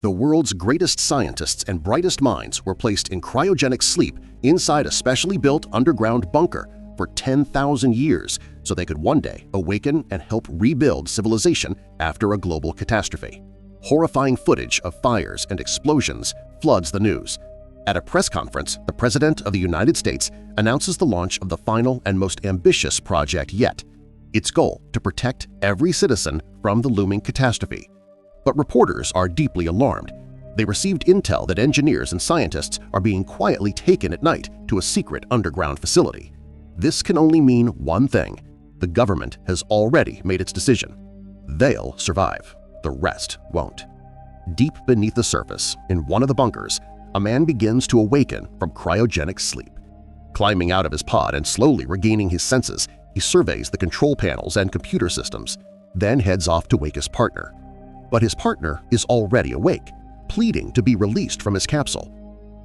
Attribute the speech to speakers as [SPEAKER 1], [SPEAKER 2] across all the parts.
[SPEAKER 1] The world's greatest scientists and brightest minds were placed in cryogenic sleep inside a specially built underground bunker for 10,000 years so they could one day awaken and help rebuild civilization after a global catastrophe. Horrifying footage of fires and explosions floods the news. At a press conference, the President of the United States announces the launch of the final and most ambitious project yet, its goal to protect every citizen from the looming catastrophe. But reporters are deeply alarmed. They received intel that engineers and scientists are being quietly taken at night to a secret underground facility. This can only mean one thing: the government has already made its decision. They'll survive. The rest won't. Deep beneath the surface, in one of the bunkers, a man begins to awaken from cryogenic sleep. Climbing out of his pod and slowly regaining his senses, he surveys the control panels and computer systems, then heads off to wake his partner. But his partner is already awake, pleading to be released from his capsule.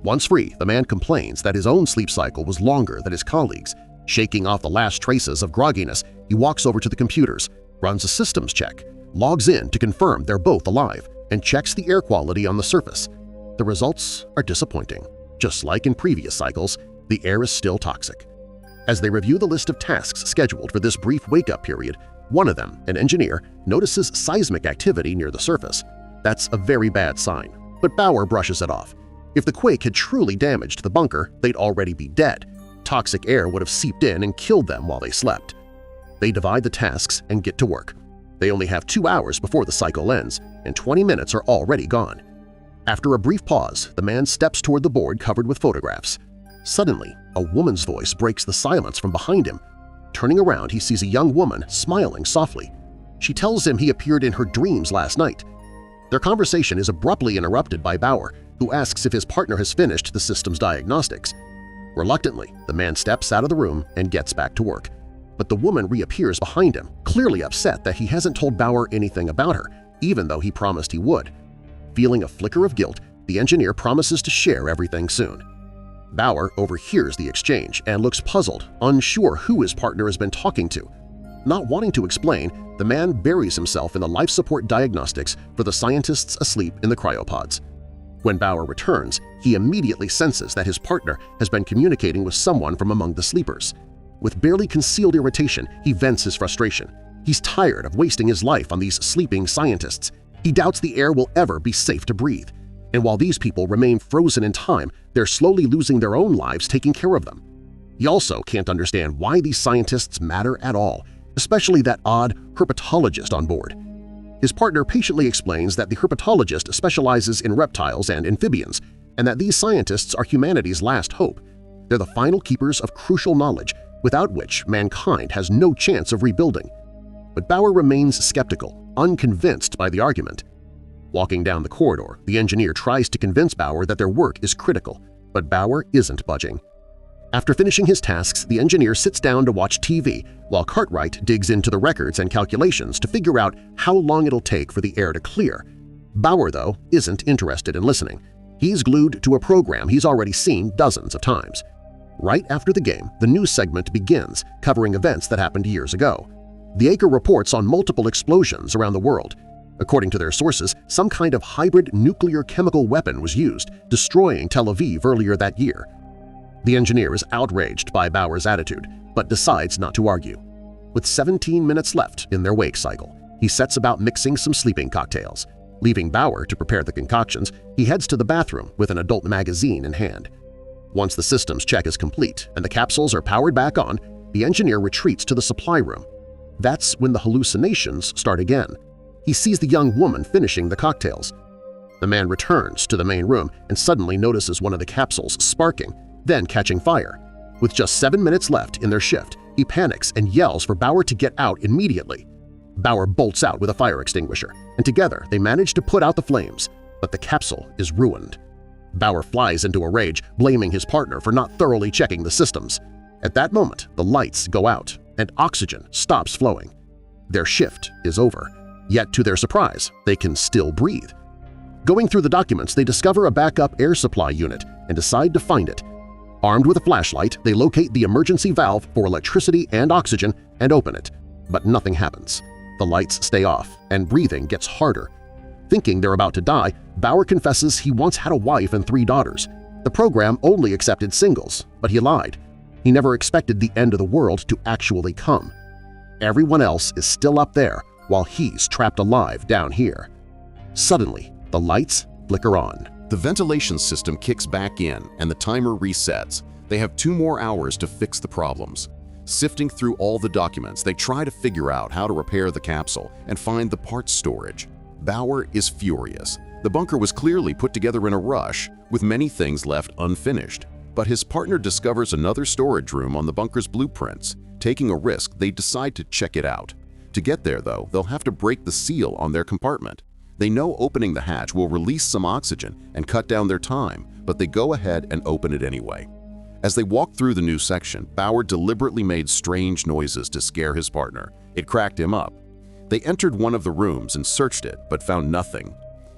[SPEAKER 1] Once free, the man complains that his own sleep cycle was longer than his colleagues. Shaking off the last traces of grogginess, he walks over to the computers, runs a systems check, logs in to confirm they're both alive, and checks the air quality on the surface. The results are disappointing. Just like in previous cycles, the air is still toxic. As they review the list of tasks scheduled for this brief wake-up period, one of them, an engineer, notices seismic activity near the surface. That's a very bad sign, but Bauer brushes it off. If the quake had truly damaged the bunker, they'd already be dead. Toxic air would have seeped in and killed them while they slept. They divide the tasks and get to work. They only have 2 hours before the cycle ends, and 20 minutes are already gone. After a brief pause, the man steps toward the board covered with photographs. Suddenly, a woman's voice breaks the silence from behind him. Turning around, he sees a young woman smiling softly. She tells him he appeared in her dreams last night. Their conversation is abruptly interrupted by Bauer, who asks if his partner has finished the system's diagnostics. Reluctantly, the man steps out of the room and gets back to work. But the woman reappears behind him, clearly upset that he hasn't told Bauer anything about her, even though he promised he would. Feeling a flicker of guilt, the engineer promises to share everything soon. Bauer overhears the exchange and looks puzzled, unsure who his partner has been talking to. Not wanting to explain, the man buries himself in the life support diagnostics for the scientists asleep in the cryopods. When Bauer returns, he immediately senses that his partner has been communicating with someone from among the sleepers. With barely concealed irritation, he vents his frustration. He's tired of wasting his life on these sleeping scientists. He doubts the air will ever be safe to breathe. And while these people remain frozen in time, they're slowly losing their own lives taking care of them. He also can't understand why these scientists matter at all, especially that odd herpetologist on board. His partner patiently explains that the herpetologist specializes in reptiles and amphibians, and that these scientists are humanity's last hope. They're the final keepers of crucial knowledge, without which mankind has no chance of rebuilding. But Bauer remains skeptical, unconvinced by the argument. Walking down the corridor, the engineer tries to convince Bauer that their work is critical, but Bauer isn't budging. After finishing his tasks, the engineer sits down to watch TV while Cartwright digs into the records and calculations to figure out how long it'll take for the air to clear. Bauer, though, isn't interested in listening. He's glued to a program he's already seen dozens of times. Right after the game, the news segment begins, covering events that happened years ago. The anchor reports on multiple explosions around the world. According to their sources, some kind of hybrid nuclear chemical weapon was used, destroying Tel Aviv earlier that year. The engineer is outraged by Bauer's attitude, but decides not to argue. With 17 minutes left in their wake cycle, he sets about mixing some sleeping cocktails. Leaving Bauer to prepare the concoctions, he heads to the bathroom with an adult magazine in hand. Once the systems check is complete and the capsules are powered back on, the engineer retreats to the supply room. That's when the hallucinations start again. He sees the young woman finishing the cocktails. The man returns to the main room and suddenly notices one of the capsules sparking, then catching fire. With just 7 minutes left in their shift, he panics and yells for Bauer to get out immediately. Bauer bolts out with a fire extinguisher, and together they manage to put out the flames, but the capsule is ruined. Bauer flies into a rage, blaming his partner for not thoroughly checking the systems. At that moment, the lights go out and oxygen stops flowing. Their shift is over. Yet to their surprise, they can still breathe. Going through the documents, they discover a backup air supply unit and decide to find it. Armed with a flashlight, they locate the emergency valve for electricity and oxygen and open it. But nothing happens. The lights stay off and breathing gets harder. Thinking they're about to die, Bauer confesses he once had a wife and 3 daughters. The program only accepted singles, but he lied. He never expected the end of the world to actually come. Everyone else is still up there while he's trapped alive down here. Suddenly, the lights flicker on.
[SPEAKER 2] The ventilation system kicks back in and the timer resets. They have 2 more hours to fix the problems. Sifting through all the documents, they try to figure out how to repair the capsule and find the parts storage. Bauer is furious. The bunker was clearly put together in a rush, with many things left unfinished. But his partner discovers another storage room on the bunker's blueprints. Taking a risk, they decide to check it out. To get there, though, they'll have to break the seal on their compartment. They know opening the hatch will release some oxygen and cut down their time, but they go ahead and open it anyway. As they walk through the new section, Bauer deliberately made strange noises to scare his partner. It cracked him up. They entered one of the rooms and searched it, but found nothing.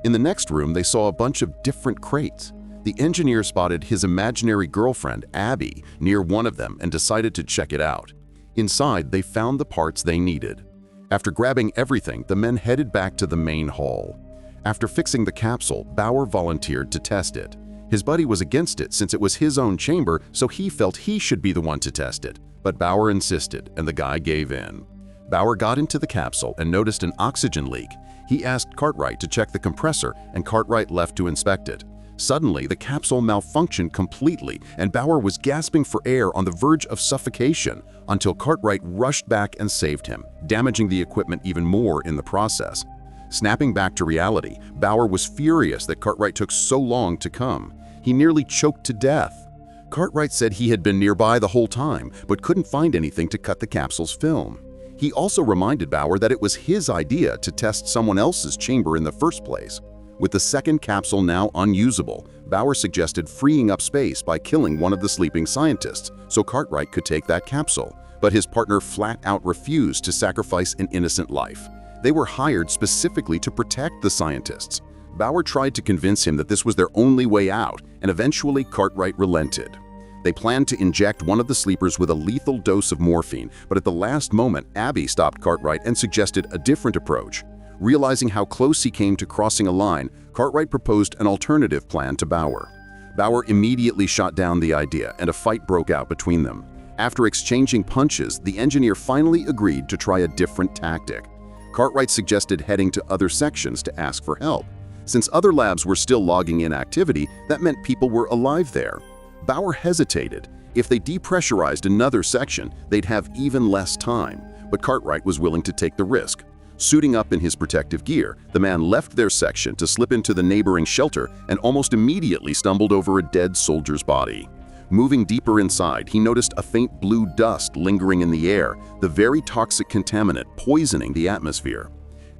[SPEAKER 2] In the next room, they saw a bunch of different crates. The engineer spotted his imaginary girlfriend, Abby, near one of them and decided to check it out. Inside, they found the parts they needed. After grabbing everything, the men headed back to the main hall. After fixing the capsule, Bauer volunteered to test it. His buddy was against it since it was his own chamber, so he felt he should be the one to test it. But Bauer insisted, and the guy gave in. Bauer got into the capsule and noticed an oxygen leak. He asked Cartwright to check the compressor, and Cartwright left to inspect it. Suddenly, the capsule malfunctioned completely, and Bauer was gasping for air on the verge of suffocation until Cartwright rushed back and saved him, damaging the equipment even more in the process. Snapping back to reality, Bauer was furious that Cartwright took so long to come. He nearly choked to death. Cartwright said he had been nearby the whole time, but couldn't find anything to cut the capsule's film. He also reminded Bauer that it was his idea to test someone else's chamber in the first place. With the second capsule now unusable, Bauer suggested freeing up space by killing one of the sleeping scientists so Cartwright could take that capsule, but his partner flat out refused to sacrifice an innocent life. They were hired specifically to protect the scientists. Bauer tried to convince him that this was their only way out, and eventually Cartwright relented. They planned to inject one of the sleepers with a lethal dose of morphine, but at the last moment, Abby stopped Cartwright and suggested a different approach. Realizing how close he came to crossing a line, Cartwright proposed an alternative plan to Bauer. Bauer immediately shot down the idea, and a fight broke out between them. After exchanging punches, the engineer finally agreed to try a different tactic. Cartwright suggested heading to other sections to ask for help. Since other labs were still logging in activity, that meant people were alive there. Bauer hesitated. If they depressurized another section, they'd have even less time, but Cartwright was willing to take the risk. Suiting up in his protective gear, the man left their section to slip into the neighboring shelter and almost immediately stumbled over a dead soldier's body. Moving deeper inside, he noticed a faint blue dust lingering in the air, the very toxic contaminant poisoning the atmosphere.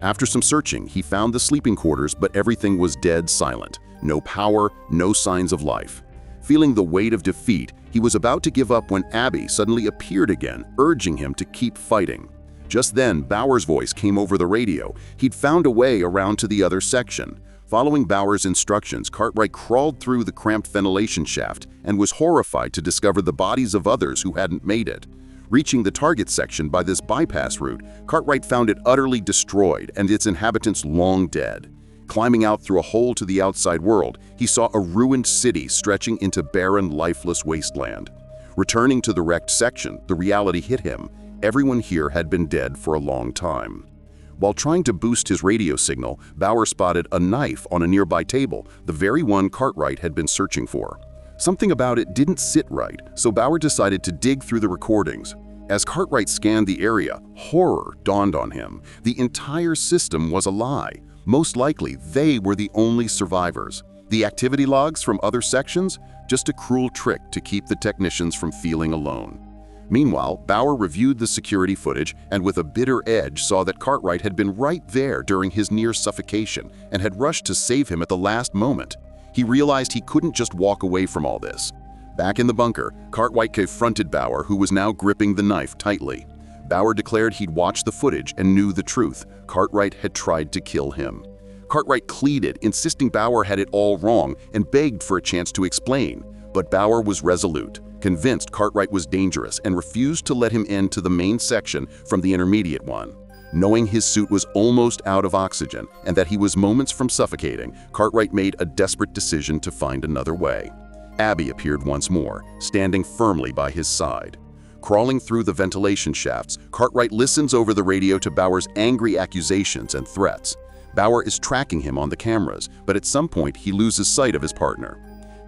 [SPEAKER 2] After some searching, he found the sleeping quarters, but everything was dead silent. No power, no signs of life. Feeling the weight of defeat, he was about to give up when Abby suddenly appeared again, urging him to keep fighting. Just then, Bauer's voice came over the radio. He'd found a way around to the other section. Following Bauer's instructions, Cartwright crawled through the cramped ventilation shaft and was horrified to discover the bodies of others who hadn't made it. Reaching the target section by this bypass route, Cartwright found it utterly destroyed and its inhabitants long dead. Climbing out through a hole to the outside world, he saw a ruined city stretching into barren, lifeless wasteland. Returning to the wrecked section, the reality hit him. Everyone here had been dead for a long time. While trying to boost his radio signal, Bauer spotted a knife on a nearby table, the very one Cartwright had been searching for. Something about it didn't sit right, so Bauer decided to dig through the recordings. As Cartwright scanned the area, horror dawned on him. The entire system was a lie. Most likely, they were the only survivors. The activity logs from other sections? Just a cruel trick to keep the technicians from feeling alone. Meanwhile, Bauer reviewed the security footage and with a bitter edge saw that Cartwright had been right there during his near suffocation and had rushed to save him at the last moment. He realized he couldn't just walk away from all this. Back in the bunker, Cartwright confronted Bauer, who was now gripping the knife tightly. Bauer declared he'd watched the footage and knew the truth. Cartwright had tried to kill him. Cartwright pleaded, insisting Bauer had it all wrong, and begged for a chance to explain. But Bauer was resolute, convinced Cartwright was dangerous, and refused to let him into the main section from the intermediate one. Knowing his suit was almost out of oxygen and that he was moments from suffocating, Cartwright made a desperate decision to find another way. Abby appeared once more, standing firmly by his side. Crawling through the ventilation shafts, Cartwright listens over the radio to Bauer's angry accusations and threats. Bauer is tracking him on the cameras, but at some point he loses sight of his partner.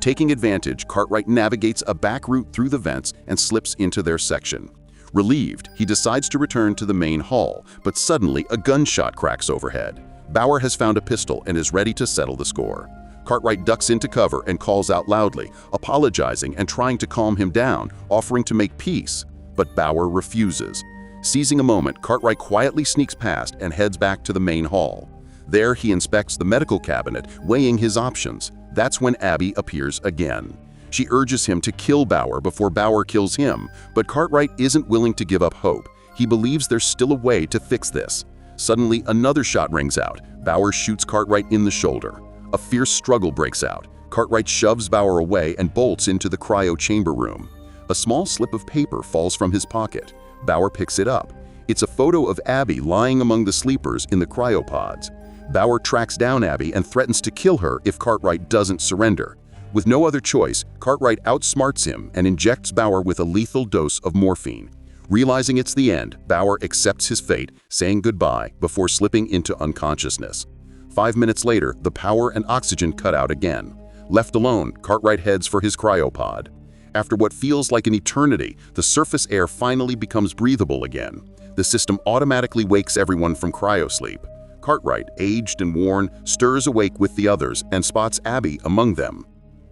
[SPEAKER 2] Taking advantage, Cartwright navigates a back route through the vents and slips into their section. Relieved, he decides to return to the main hall, but suddenly a gunshot cracks overhead. Bauer has found a pistol and is ready to settle the score. Cartwright ducks into cover and calls out loudly, apologizing and trying to calm him down, offering to make peace. But Bauer refuses. Seizing a moment, Cartwright quietly sneaks past and heads back to the main hall. There he inspects the medical cabinet, weighing his options. That's when Abby appears again. She urges him to kill Bauer before Bauer kills him, but Cartwright isn't willing to give up hope. He believes there's still a way to fix this. Suddenly, another shot rings out. Bauer shoots Cartwright in the shoulder. A fierce struggle breaks out. Cartwright shoves Bauer away and bolts into the cryo chamber room. A small slip of paper falls from his pocket. Bauer picks it up. It's a photo of Abby lying among the sleepers in the cryopods. Bauer tracks down Abby and threatens to kill her if Cartwright doesn't surrender. With no other choice, Cartwright outsmarts him and injects Bauer with a lethal dose of morphine. Realizing it's the end, Bauer accepts his fate, saying goodbye before slipping into unconsciousness. 5 minutes later, the power and oxygen cut out again. Left alone, Cartwright heads for his cryopod. After what feels like an eternity, the surface air finally becomes breathable again. The system automatically wakes everyone from cryosleep. Cartwright, aged and worn, stirs awake with the others and spots Abby among them.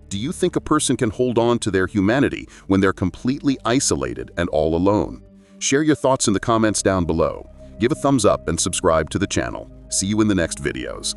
[SPEAKER 2] Do you think a person can hold on to their humanity when they're completely isolated and all alone? Share your thoughts in the comments down below. Give a thumbs up and subscribe to the channel. See you in the next videos.